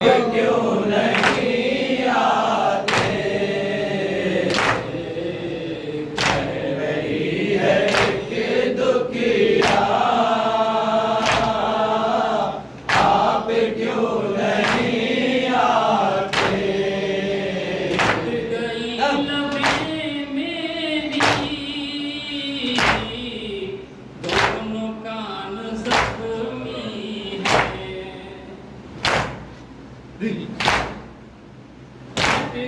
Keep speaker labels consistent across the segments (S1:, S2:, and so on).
S1: क्यों नहीं आते, कह रही है कि दुखिया आप क्यों नहीं आते।
S2: गई लबें मेरी दोनों कान जख्मी हैं।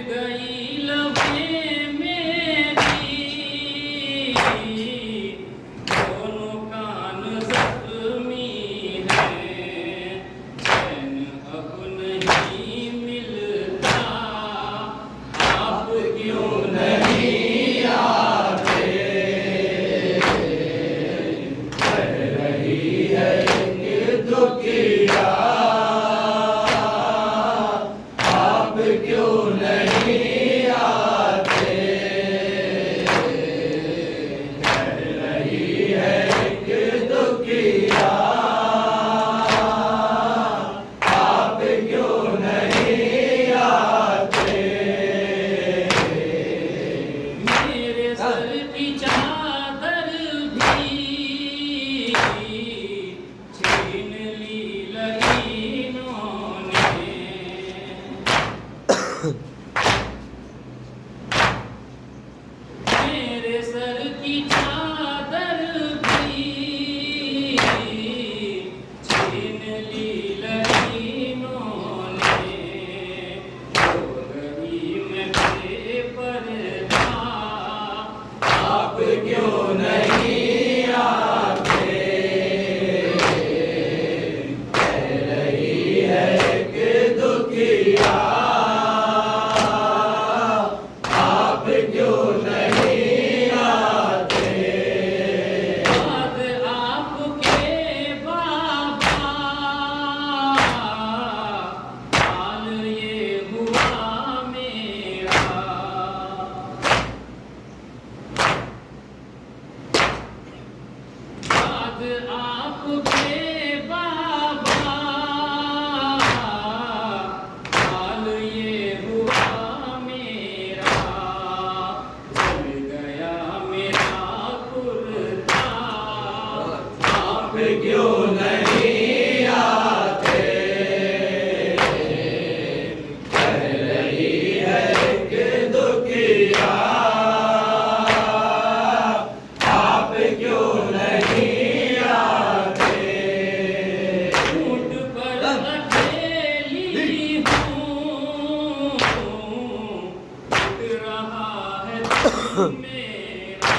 S2: गई लबें मेरी दोनों कान जख्मी हैं। चैन अब नहीं मिलता, आप क्यों
S1: नहीं आते, कह रही है कि दुखिया आप क्यों नहीं आते, कह रही है कि दुखिया आप क्यों नहीं आते।
S2: मेरे सर की चादर भी छीन ली लकीरों ने। मेरे सर की चादर भी छीन ली लकीरों ने। हो गई मैं बेपर्दा,
S1: आप क्यों नहीं आते, कह रही है कि दुखिया आप क्यों नहीं आते।
S2: बाद आपके बाबा हाल ये हुआ मेरा। बाद आपके बाबा हाल ये हुआ मेरा। जल गया मेरा कुर्ता,
S1: आप क्यों नहीं आते, कह रही है कि दुखिया आप क्यों नहीं आते।
S2: ऊँट पर अकेली हूँ, उठ रहा है दिल मेरा।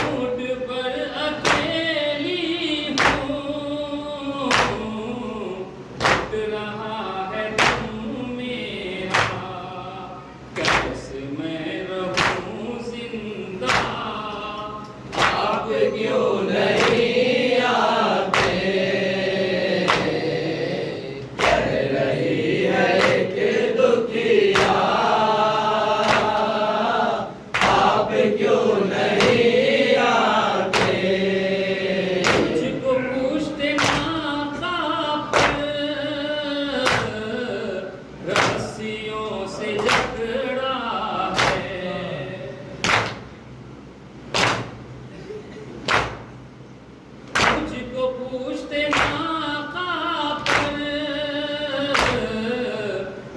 S2: ऊँट पर अकेली हूँ, उठ रहा है दिल मेरा। कैसे मैं रहूं जिंदा,
S1: आप क्यों नहीं आते, कह रही है कि दुखिया आप क्यों नहीं आते।
S2: मुझको पूछते माता पर रस्सियों से जकड़ा है। मुझको पूछते माता पर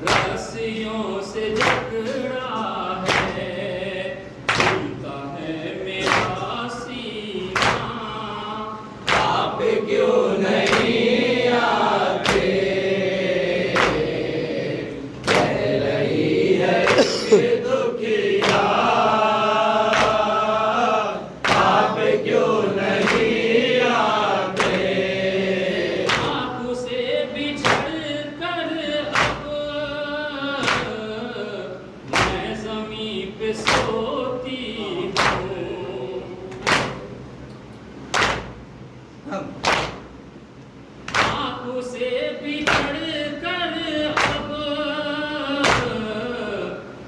S2: रस्सियों से जकड़ा है। झूलता है मेरा सीना,
S1: आप क्यों नहीं आते, कह रही है कि दुखिया आप क्यों नहीं आते।
S2: आँखों से बिछड़ कर अब मैं ज़मीं पे सोती हूँ। आँखों से बिछड़ कर अब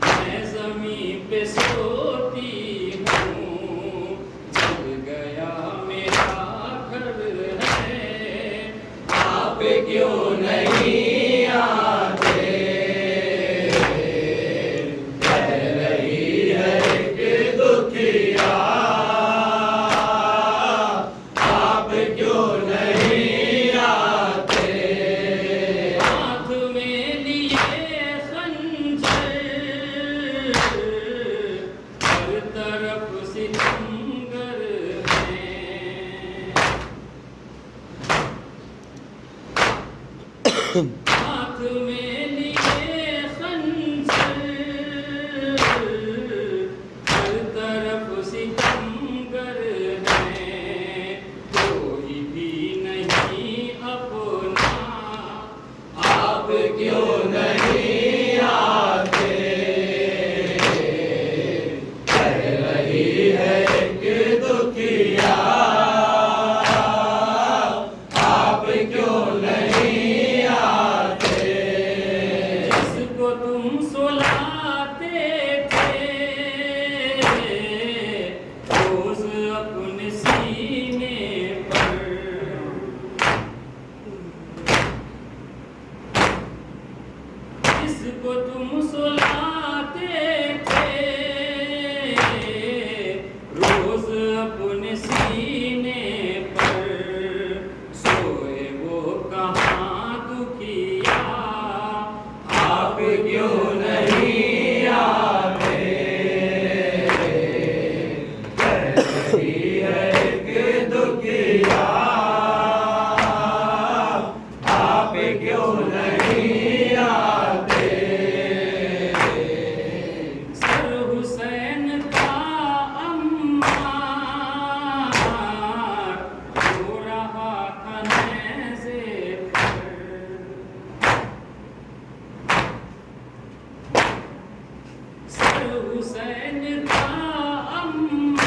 S2: मैं ज़मीं पे सोती हूँ। जल गया मेरा घर हाथ में लिए खंजर, हर तरफ सितमगर हैं, कोई भी नहीं अपना।
S1: आप क्यों नहीं आते, कह रही है एक दुखिया, आप क्यों नहीं आते।
S2: जिसको तुम सुलाते थे रोज अपने सीने पर, जिसको तुम सुलाते थे रोज अपने सीने पर, सोए वो कहाँ दुखिया।
S1: आप क्यों नहीं आते, कह रही है एक दुखिया, आप क्यों नहीं आते।
S2: सर हुसैन का अम्मार रो रहा था नेज़े पर, सर हुसैन का अम्मार